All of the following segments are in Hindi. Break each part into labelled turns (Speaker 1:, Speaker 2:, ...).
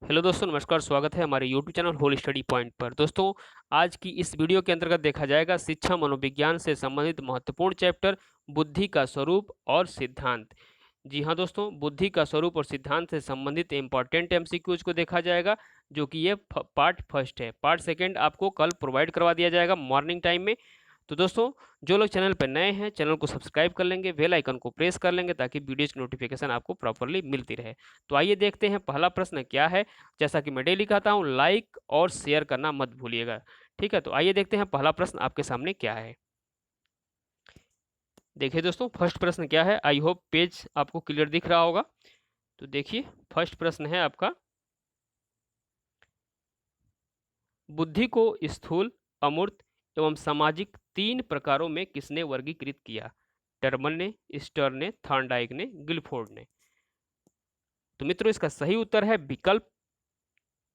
Speaker 1: हेलो दोस्तों, नमस्कार। स्वागत है हमारे YouTube channel whole study point पर। दोस्तों, आज की इस वीडियो के अंतर्गत देखा जाएगा शिक्षा मनोविज्ञान से संबंधित महत्वपूर्ण चैप्टर बुद्धि का स्वरूप और सिद्धांत। जी हाँ दोस्तों, बुद्धि का स्वरूप और सिद्धांत से संबंधित इंपॉर्टेंट एमसीक्यूज को देखा जाएगा, जो कि ये पार्ट फर्स्ट है। पार्ट सेकंड आपको कल प्रोवाइड करवा दिया जाएगा मॉर्निंग टाइम में। तो दोस्तों, जो लोग चैनल पर नए हैं, चैनल को सब्सक्राइब कर लेंगे, बेल आइकन को प्रेस कर लेंगे, ताकि वीडियोज़ की नोटिफिकेशन आपको प्रॉपर्ली मिलती रहे। तो आइए देखते हैं पहला प्रश्न क्या है। जैसा कि मैं डेली कहता हूँ, लाइक और शेयर करना मत भूलिएगा। ठीक है, तो आइए देखते हैं पहला प्रश्न आपके सामने क्या है। देखिए दोस्तों, फर्स्ट प्रश्न क्या है। आई होप पेज आपको क्लियर दिख रहा होगा। तो देखिए, फर्स्ट प्रश्न है आपका, बुद्धि को स्थूल, अमूर्त एवं सामाजिक तीन प्रकारों में किसने वर्गीकृत किया? टर्मन ने, स्टर ने, थॉर्नडाइक ने, गिलफोर्ड ने। तो मित्रों, इसका सही उत्तर है विकल्प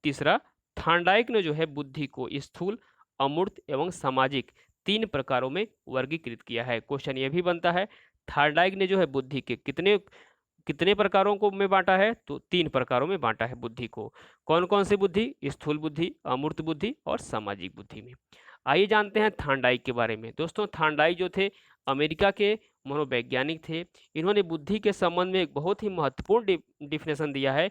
Speaker 1: तीसरा। थॉर्नडाइक ने जो है बुद्धि को स्थूल, अमूर्त एवं सामाजिक तीन प्रकारों में वर्गीकृत किया है। क्वेश्चन ये भी बनता है, थॉर्नडाइक ने जो है बुद्धि के कितने कितने प्रकारों को में बांटा है? तो तीन प्रकारों में बांटा है बुद्धि को। कौन कौन सी बुद्धि? स्थूल बुद्धि, अमूर्त बुद्धि और सामाजिक बुद्धि में। आइए जानते हैं थॉर्नडाइक के बारे में। दोस्तों, थॉर्नडाइक जो थे, अमेरिका के मनोवैज्ञानिक थे। इन्होंने बुद्धि के संबंध में एक बहुत ही महत्वपूर्ण डिफिनेशन दिया है।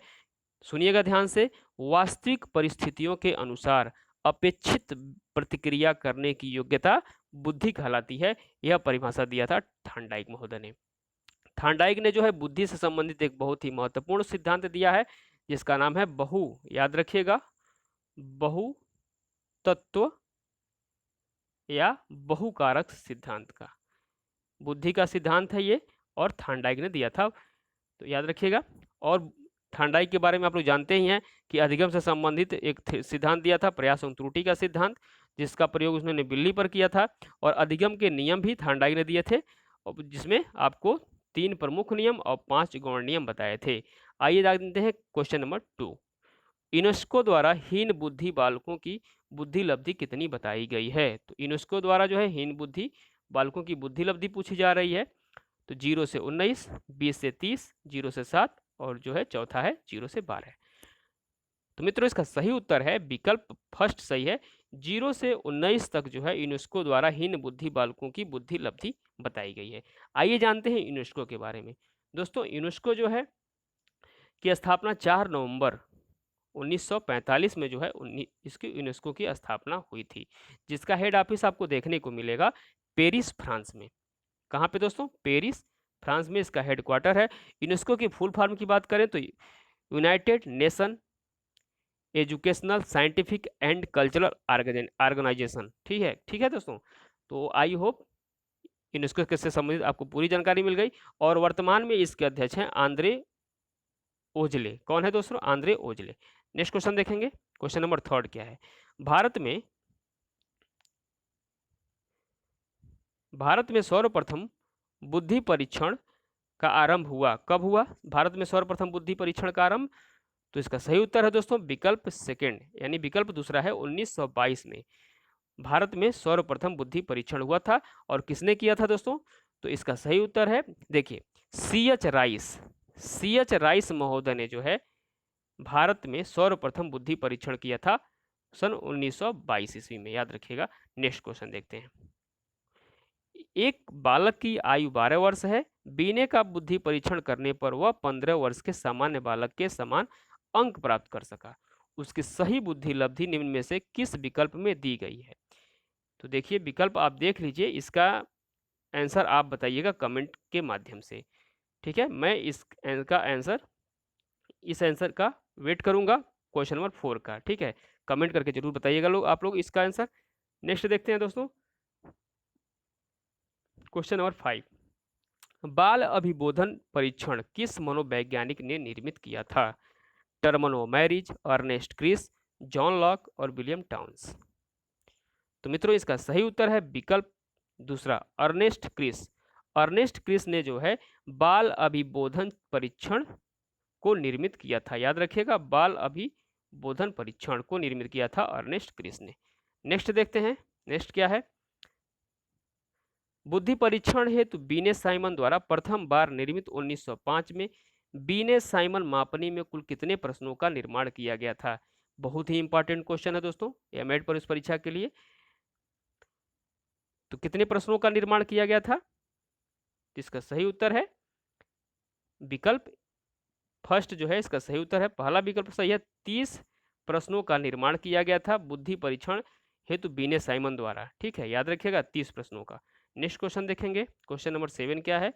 Speaker 1: सुनिएगा ध्यान से। वास्तविक परिस्थितियों के अनुसार अपेक्षित प्रतिक्रिया करने की योग्यता बुद्धि कहलाती है। यह परिभाषा दिया था थॉर्नडाइक महोदय ने। थॉर्नडाइक ने जो है बुद्धि से संबंधित एक बहुत ही महत्वपूर्ण सिद्धांत दिया है, जिसका नाम है याद रखिएगा, बहु तत्व या बहुकारक सिद्धांत का। बुद्धि का सिद्धांत है ये, और थॉर्नडाइक ने दिया था, तो याद रखिएगा। और थॉर्नडाइक के बारे में आप लोग जानते ही हैं कि अधिगम से संबंधित एक सिद्धांत दिया था, प्रयास एवं त्रुटि का सिद्धांत, जिसका प्रयोग उसने बिल्ली पर किया था। और अधिगम के नियम भी थॉर्नडाइक ने दिए थे, और जिसमें आपको 3 प्रमुख नियम और 5 गौण नियम बताए थे। आइए जानते हैं क्वेश्चन नंबर 2। यूनेस्को द्वारा हीन बुद्धि बालकों की बुद्धि लब्धि कितनी बताई गई है? तो यूनेस्को द्वारा जो है हीन बुद्धि बालकों की बुद्धि लब्धि पूछी जा रही है। तो 0 से 19, 20 से 30, 0 से 7 और जो है चौथा है 0 से 12। तो मित्रों, इसका सही उत्तर है विकल्प फर्स्ट सही है। 0 से 19 तक जो है यूनेस्को द्वारा हीन बुद्धि बालकों की बुद्धि लब्धि बताई गई है। आइए जानते हैं यूनेस्को के बारे में। दोस्तों, यूनेस्को जो है की स्थापना 4 नवंबर 1945 में जो है इसकी यूनेस्को की स्थापना हुई थी, जिसका हेड ऑफिस आपको देखने को मिलेगा पेरिस, फ्रांस में। कहाँ पे दोस्तों? पेरिस, फ्रांस में इसका हेडक्वार्टर है। यूनेस्को की फुल फॉर्म की बात करें तो United Nation Educational, Scientific and Cultural Organisation. ठीक है दोस्तों। तो आई होप यूनेस्को से संबंधित आपको पूरी जानकारी मिल गई। और वर्तमान में इसके अध्यक्ष हैं आंद्रे ओजले। कौन है दोस्तों? आंद्रे ओजले। नेक्स्ट क्वेश्चन देखेंगे। क्वेश्चन नंबर थर्ड क्या है। भारत में भारत में सर्वप्रथम बुद्धि परीक्षण का आरंभ हुआ कब हुआ? भारत में सर्वप्रथम बुद्धि परीक्षण का आरंभ, तो इसका सही उत्तर है दोस्तों विकल्प सेकंड, यानी विकल्प दूसरा है 1922 में भारत में सर्वप्रथम बुद्धि परीक्षण हुआ था। और किसने किया था दोस्तों? तो इसका सही उत्तर है, देखिए, सी एच राइस महोदय ने जो है भारत में सर्वप्रथम बुद्धि परीक्षण किया था सन 1922 ईस्वी में। याद रखिएगा। नेक्स्ट क्वेश्चन देखते हैं। एक बालक की आयु 12 वर्ष है। बीने का बुद्धि परीक्षण करने पर वह 15 वर्ष के सामान्य बालक के समान अंक प्राप्त कर सका। उसकी सही बुद्धि लब्धि निम्न में से किस विकल्प में दी गई है? तो देखिए, विकल्प आप देख लीजिए, इसका आंसर आप बताइएगा कमेंट के माध्यम से। ठीक है, मैं इस आंसर का वेट करूंगा क्वेश्चन नंबर 4 का। ठीक है, कमेंट करके जरूर बताइएगा आप लोग इसका आंसर। नेक्स्ट देखते हैं दोस्तों, क्वेश्चन नंबर 5। बाल अभिबोधन परीक्षण किस मनोवैज्ञानिक ने निर्मित किया था? टर्मन ओ मैरिज, अर्नेस्ट क्रिस, जॉन लॉक और विलियम टाउन्स। तो मित्रों, इसका सही उत्तर है विकल्प दूसरा, अर्नेस्ट क्रिस। अर्नेस्ट क्रिस ने जो है बाल अभिबोधन परीक्षण को निर्मित किया था। याद रखिएगा, बाल अभिबोधन परीक्षण को निर्मित किया था अर्नेस्ट क्रिस ने। नेक्स्ट देखते हैं। नेक्स्ट क्या है। बुद्धि परीक्षण हेतु बीने साइमन द्वारा प्रथम बार निर्मित 1905 में बीने साइमन मापनी में कुल कितने प्रश्नों का निर्माण किया गया था? बहुत ही इंपॉर्टेंट क्वेश्चन है दोस्तों एमएड पर इस परीक्षा के लिए। तो कितने प्रश्नों का निर्माण किया गया था? इसका सही उत्तर है विकल्प फर्स्ट जो है इसका सही उत्तर है पहला विकल्प सही है। 30 प्रश्नों का निर्माण किया गया था बुद्धि परीक्षण हेतु बीने साइमन द्वारा। ठीक है, याद रखिएगा 30 प्रश्नों का। नेक्स्ट क्वेश्चन देखेंगे, क्वेश्चन नंबर 7 क्या है?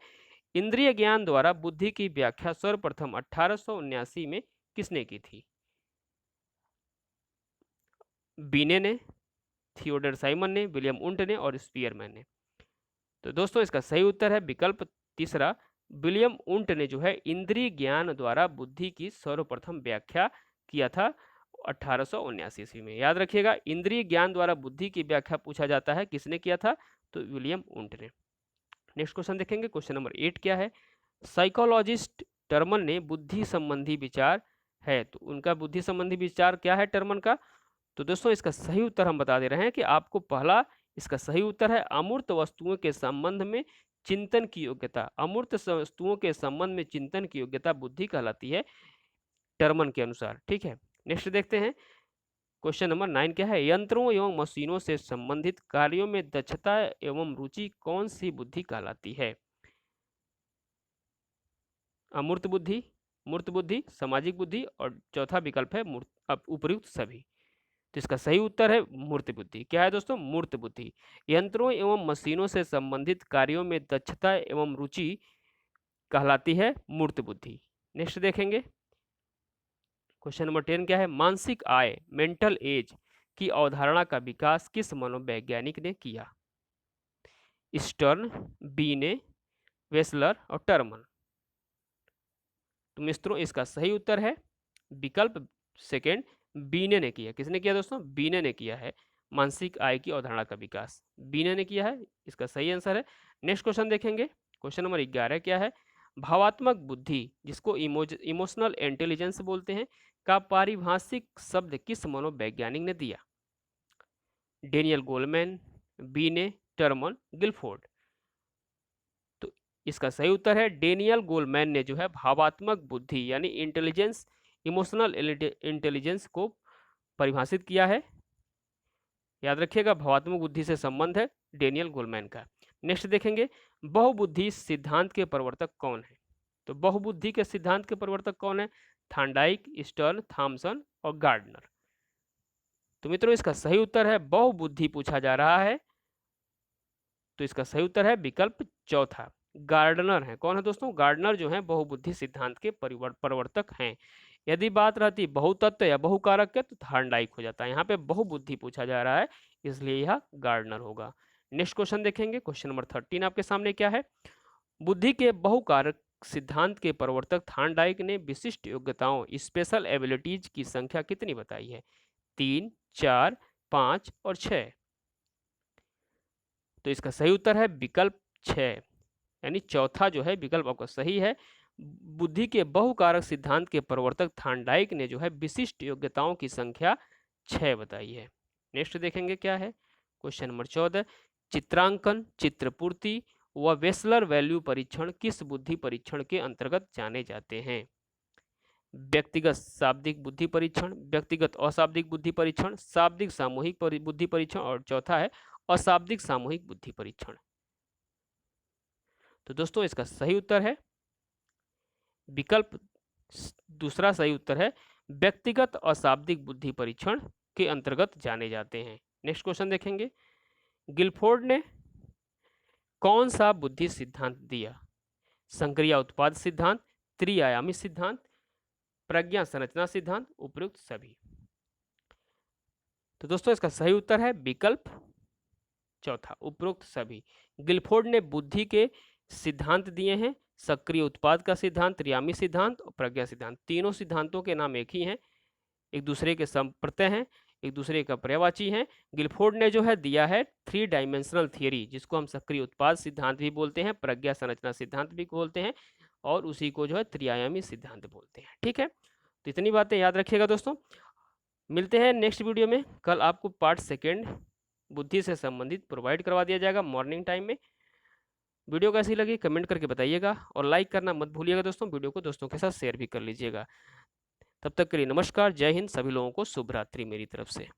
Speaker 1: इंद्रिय ज्ञान द्वारा बुद्धि की व्याख्या सर्वप्रथम 1879 में किसने की थी? बीने ने, थियोडर साइमन ने, विलियम उंट ने और स्पीयरमैन ने। तो दोस्तों इसका सही उत्तर है विकल्प तीसरा, विलियम उंट ने जो है इंद्रिय ज्ञान द्वारा बुद्धि की सर्वप्रथम व्याख्या किया था 1879 ईस्वी में। याद रखिएगा इंद्रिय ज्ञान द्वारा बुद्धि की व्याख्या पूछा जाता है, किसने किया था? तो विलियम उंट ने। नेक्स्ट क्वेश्चन देखेंगे, क्वेश्चन नंबर 8 क्या है? साइकोलॉजिस्ट टर्मन ने बुद्धि संबंधी विचार है, तो उनका बुद्धि संबंधी विचार क्या है टर्मन का? तो दोस्तों इसका सही उत्तर हम बता दे रहे हैं कि आपको पहला इसका सही उत्तर है अमूर्त वस्तुओं के संबंध में चिंतन की योग्यता। अमूर्त वस्तुओं के संबंध में चिंतन की योग्यता बुद्धि कहलाती है टर्मन के अनुसार। ठीक है, नेक्स्ट देखते हैं, क्वेश्चन नंबर 9 क्या है? यंत्रों एवं मशीनों से संबंधित कार्यों में दक्षता एवं रुचि कौन सी बुद्धि कहलाती है? अमूर्त बुद्धि, मूर्त बुद्धि, सामाजिक बुद्धि और चौथा विकल्प है उपयुक्त सभी। तो इसका सही उत्तर है मूर्त बुद्धि। क्या है दोस्तों? मूर्त बुद्धि। यंत्रों एवं मशीनों से संबंधित कार्यों में दक्षता एवं रुचि कहलाती है मूर्त बुद्धि। नेक्स्ट देखेंगे, क्वेश्चन नंबर 10 क्या है? मानसिक आय, मेंटल एज की अवधारणा का विकास किस मनोवैज्ञानिक ने किया? स्टर्न, बीने, वेसलर और टर्मन। तो मित्रों इसका सही उत्तर है विकल्प सेकेंड, बीने ने किया। किसने किया दोस्तों? बीने ने किया है मानसिक आय की अवधारणा का विकास, बीने ने किया है, इसका सही आंसर है। नेक्स्ट क्वेश्चन देखेंगे, क्वेश्चन नंबर 11 क्या है? भावात्मक बुद्धि जिसको इमोशनल इंटेलिजेंस बोलते हैं का पारिभाषिक शब्द किस मनोवैज्ञानिक ने दिया? डेनियल गोलमैन, बीने, टर्मन, गिलफोर्ड। तो इसका सही उत्तर है डेनियल गोलमैन ने जो है भावात्मक बुद्धि यानी इंटेलिजेंस, इमोशनल इंटेलिजेंस को परिभाषित किया है। याद रखिएगा भावात्मक बुद्धि से संबंध है डेनियल गोलमैन का। नेक्स्ट देखेंगे, बहुबुद्धि सिद्धांत के प्रवर्तक कौन है? तो बहुबुद्धि के सिद्धांत के प्रवर्तक कौन है? थांडाइक, स्टर्न, थॉमसन और गार्डनर। तो मित्रों इसका सही उत्तर है बहुबुद्धि पूछा जा रहा है, तो इसका सही उत्तर है विकल्प चौथा, गार्डनर है। कौन है दोस्तों? गार्डनर जो है बहुबुद्धि सिद्धांत के प्रवर्तक हैं। यदि बात रहती बहुतत्व या बहुकारक के तो थार्नडाइक हो जाता है। यहाँ पे बहुबुद्धि पूछा जा रहा है इसलिए यह गार्डनर होगा। नेक्स्ट क्वेश्चन देखेंगे, क्वेश्चन नंबर 13 आपके सामने क्या है? बुद्धि के बहुकारक सिद्धांत के प्रवर्तक थार्नडाइक ने विशिष्ट योग्यताओं स्पेशल एबिलिटीज की संख्या कितनी बताई है? 3, 4, 5 और 6। तो इसका सही उत्तर है विकल्प 6 यानी चौथा जो है विकल्प आपका सही है। बुद्धि के बहुकारक सिद्धांत के प्रवर्तक थार्नडाइक ने जो है विशिष्ट योग्यताओं की संख्या 6 बताई है। नेक्स्ट देखेंगे क्या है? क्वेश्चन नंबर 14, चित्रांकन, चित्रपूर्ति व वेसलर वैल्यू परीक्षण किस बुद्धि परीक्षण के अंतर्गत जाने जाते हैं? व्यक्तिगत शाब्दिक बुद्धि परीक्षण, व्यक्तिगत अशाब्दिक बुद्धि परीक्षण, शाब्दिक सामूहिक बुद्धि परीक्षण और चौथा है अशाब्दिक सामूहिक बुद्धि परीक्षण। तो दोस्तों इसका सही उत्तर है विकल्प दूसरा सही उत्तर है व्यक्तिगत अशाब्दिक बुद्धि परीक्षण के अंतर्गत जाने जाते हैं। नेक्स्ट क्वेश्चन देखेंगे, गिलफोर्ड ने कौन सा बुद्धि सिद्धांत दिया? संक्रिया उत्पाद सिद्धांत, त्रिआयामी सिद्धांत, प्रज्ञा संरचना सिद्धांत, उपयुक्त सभी। तो दोस्तों इसका सही उत्तर है विकल्प चौथा, उपरोक्त सभी। गिलफोर्ड ने बुद्धि के सिद्धांत दिए हैं, सक्रिय उत्पाद का सिद्धांत, त्रिआयामी सिद्धांत और प्रज्ञा सिद्धांत। तीनों सिद्धांतों के नाम एक ही हैं, एक दूसरे के संप्रत्यय हैं, एक दूसरे का पर्यायवाची हैं। गिलफोर्ड ने जो है दिया है 3 डायमेंशनल थियरी जिसको हम सक्रिय उत्पाद सिद्धांत भी बोलते हैं, प्रज्ञा संरचना सिद्धांत भी बोलते हैं और उसी को जो है त्रिआयामी सिद्धांत बोलते हैं। ठीक है, तो इतनी बातें याद रखिएगा दोस्तों। मिलते हैं नेक्स्ट वीडियो में। कल आपको पार्ट सेकेंड बुद्धि से संबंधित प्रोवाइड करवा दिया जाएगा मॉर्निंग टाइम में। वीडियो कैसी लगी कमेंट करके बताइएगा और लाइक करना मत भूलिएगा दोस्तों। वीडियो को दोस्तों के साथ शेयर भी कर लीजिएगा। तब तक के लिए नमस्कार, जय हिंद, सभी लोगों को शुभ रात्रि मेरी तरफ से।